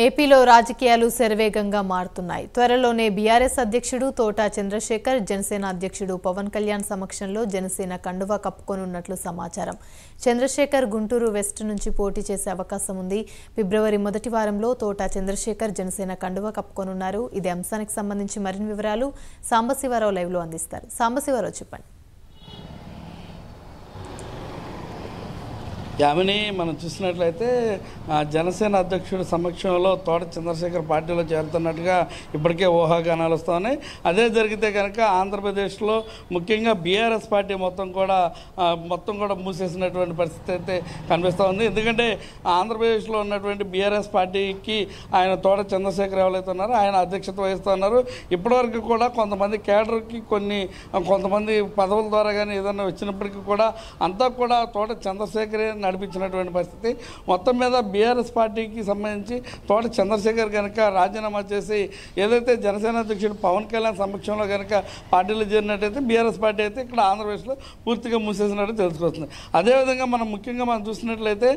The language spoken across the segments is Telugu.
ఏపీలో రాజకీయాలు శరవేగంగా మారుతున్నాయి. త్వరలోనే బీఆర్ఎస్ అధ్యక్షుడు తోట చంద్రశేఖర్, జనసేన అధ్యక్షుడు పవన్ కళ్యాణ్ సమక్షంలో జనసేన కండువా కప్పుకోనున్నట్లు సమాచారం. చంద్రశేఖర్ గుంటూరు వెస్ట్ నుంచి పోటీ చేసే అవకాశం ఉంది. ఫిబ్రవరి మొదటి వారంలో తోట చంద్రశేఖర్ జనసేన కండువా కప్పుకోనున్నారు. ఇదే అంశానికి సంబంధించి మరిన్ని వివరాలు సాంబశివరావు లైవ్ లో అందిస్తారు. సాంబశివరావు చెప్పండి. యామిని మనం చూసినట్లయితే జనసేన అధ్యక్షుడి సమక్షంలో తోట చంద్రశేఖర్ పార్టీలో చేరుతున్నట్టుగా ఇప్పటికే ఊహాగానాలు వస్తున్నాయి. అదే జరిగితే కనుక ఆంధ్రప్రదేశ్లో ముఖ్యంగా బీఆర్ఎస్ పార్టీ మొత్తం కూడా మూసేసినటువంటి పరిస్థితి అయితే కనిపిస్తూ ఉంది. ఎందుకంటే ఆంధ్రప్రదేశ్లో ఉన్నటువంటి బీఆర్ఎస్ పార్టీకి ఆయన తోట చంద్రశేఖర్ ఎవరైతే ఉన్నారో ఆయన అధ్యక్షత వహిస్తున్నారు. ఇప్పటివరకు కూడా కొంతమంది కేడర్కి కొంతమంది పదవుల ద్వారా కానీ ఏదైనా వచ్చినప్పటికీ కూడా అంతా కూడా తోట చంద్రశేఖరే నడిపించినటువంటి పరిస్థితి. మొత్తం మీద బీఆర్ఎస్ పార్టీకి సంబంధించి తోట చంద్రశేఖర్ కనుక రాజీనామా చేసి ఏదైతే జనసేన అధ్యక్షుడు పవన్ కళ్యాణ్ సమక్షంలో కనుక పార్టీలో చేరినట్టయితే బీఆర్ఎస్ పార్టీ అయితే ఇక్కడ ఆంధ్రప్రదేశ్లో పూర్తిగా మూసేసినట్టు తెలుసుకొస్తుంది. అదేవిధంగా మనం చూసినట్లయితే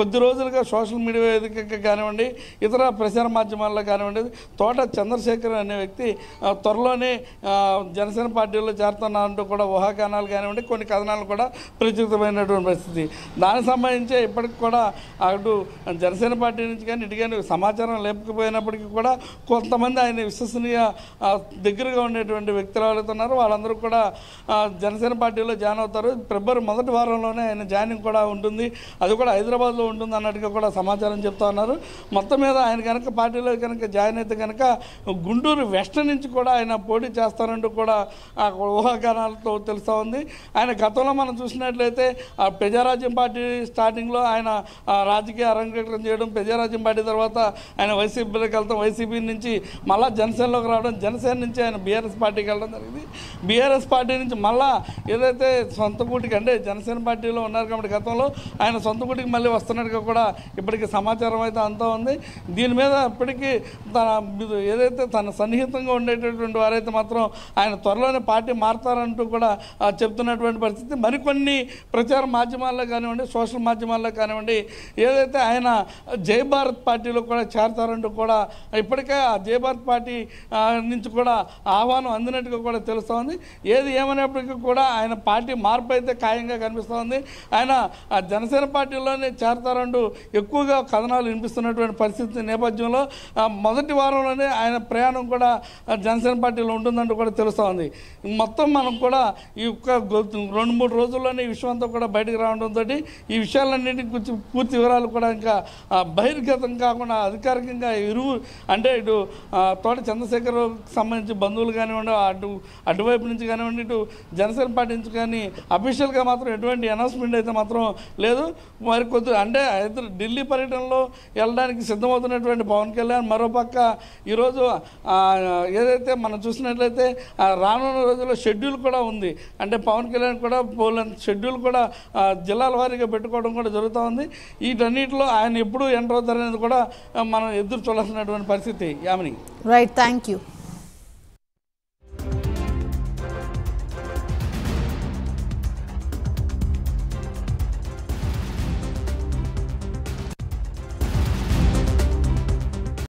కొద్ది రోజులుగా సోషల్ మీడియా వేదికగా కానివ్వండి, ఇతర ప్రచార మాధ్యమాల్లో కానివ్వండి, తోట చంద్రశేఖర్ అనే వ్యక్తి త్వరలోనే జనసేన పార్టీలో చేరుతున్నారంటూ కూడా ఊహాగానాలు కానివ్వండి, కొన్ని కథనాలు కూడా ప్రచురితమైనటువంటి పరిస్థితి. దానికి సంబంధించి ఇప్పటికి కూడా అటు జనసేన పార్టీ నుంచి కానీ ఇటు కానీ సమాచారం లేకపోయినప్పటికీ కూడా కొంతమంది ఆయన విశ్వసనీయ దగ్గరగా ఉండేటువంటి వ్యక్తులు అవుతున్నారు. వాళ్ళందరూ కూడా జనసేన పార్టీలో జాయిన్ అవుతారు. ఫిబ్రవరి మొదటి వారంలోనే ఆయన జాయినింగ్ కూడా ఉంటుంది. అది కూడా హైదరాబాద్లో ఉంటుంది అన్నట్టుగా కూడా సమాచారం చెప్తా ఉన్నారు. మొత్తం మీద ఆయన కనుక పార్టీలో కనుక జాయిన్ అయితే కనుక గుంటూరు వెస్ట్ నుంచి కూడా ఆయన పోటీ చేస్తారంటూ కూడా ఊహాగానాలతో తెలుస్తూ ఉంది. ఆయన గతంలో మనం చూసినట్లయితే ప్రజారాజ్యం పార్టీ స్టార్టింగ్లో ఆయన రాజకీయ అరంగేట్రం చేయడం, ప్రజారాజ్యం పార్టీ తర్వాత ఆయన వైసీపీలోకి వెళ్తాం, వైసీపీ నుంచి మళ్ళీ జనసేనలోకి రావడం, జనసేన నుంచి ఆయన బీఆర్ఎస్ పార్టీకి వెళ్ళడం జరిగింది. బీఆర్ఎస్ పార్టీ నుంచి మళ్ళా ఏదైతే సొంత కూటికి అంటే జనసేన పార్టీలో ఉన్నారు కాబట్టి గతంలో ఆయన సొంత కూటికి మళ్ళీ వస్తున్నట్టుగా కూడా ఇప్పటికీ సమాచారం అయితే అంతా ఉంది. దీని మీద ఇప్పటికీ ఏదైతే తన సన్నిహితంగా ఉండేటటువంటి వారైతే మాత్రం ఆయన త్వరలోనే పార్టీ మారుతారంటూ కూడా చెప్తున్నటువంటి పరిస్థితి. మరికొన్ని ప్రచార మాధ్యమాల్లో కానివ్వండి, సోషల్ మాధ్యమాల్లో కానివ్వండి, ఏదైతే ఆయన జై భారత్ పార్టీలో కూడా చేరతారంటూ కూడా ఇప్పటికే ఆ జై భారత్ పార్టీ నుంచి కూడా ఆహ్వానం అందినట్టుగా కూడా తెలుస్తూ ఉంది. ఏది ఏమైనప్పటికీ కూడా ఆయన పార్టీ మార్పు అయితే ఖాయంగా కనిపిస్తూ ఉంది. ఆయన జనసేన పార్టీలోనే చేరతారంటూ ఎక్కువగా కథనాలు వినిపిస్తున్నటువంటి పరిస్థితి నేపథ్యంలో మొదటి వారంలోనే ఆయన ప్రయాణం కూడా జనసేన పార్టీలో ఉంటుందంటూ కూడా తెలుస్తూ ఉంది. మొత్తం మనం కూడా ఈ 2-3 రోజుల్లోనే ఈ విషయం అంతా కూడా బయటకు రావడంతో ఈ విషయాలన్నింటి గురించి పూర్తి వివరాలు కూడా ఇంకా బహిర్గతం కాకుండా అధికారికంగా అంటే ఇటు తోట చంద్రశేఖర్ సంబంధించి బంధువులు కానివ్వండి, అటువైపు నుంచి కానివ్వండి, ఇటు జనసేన పార్టీ నుంచి కానీ అఫీషియల్గా మాత్రం ఎటువంటి అనౌన్స్మెంట్ అయితే మాత్రం లేదు. మరి అంటే ఢిల్లీ పర్యటనలో వెళ్ళడానికి సిద్ధమవుతున్నటువంటి పవన్ కళ్యాణ్ మరోపక్క ఈరోజు ఏదైతే మనం చూసినట్లయితే రానున్న రోజుల్లో షెడ్యూల్ కూడా ఉంది. అంటే పవన్ కళ్యాణ్ కూడా షెడ్యూల్ కూడా జిల్లాల వారీగా పెట్టుకోవడం కూడా జరుగుతూ ఉంది. వీటన్నిటిలో ఆయన ఎప్పుడు ఎంటర్ అవుతారనేది కూడా మనం ఎదురు చూడాల్సినటువంటి పరిస్థితి. యామిని. Right, thank you.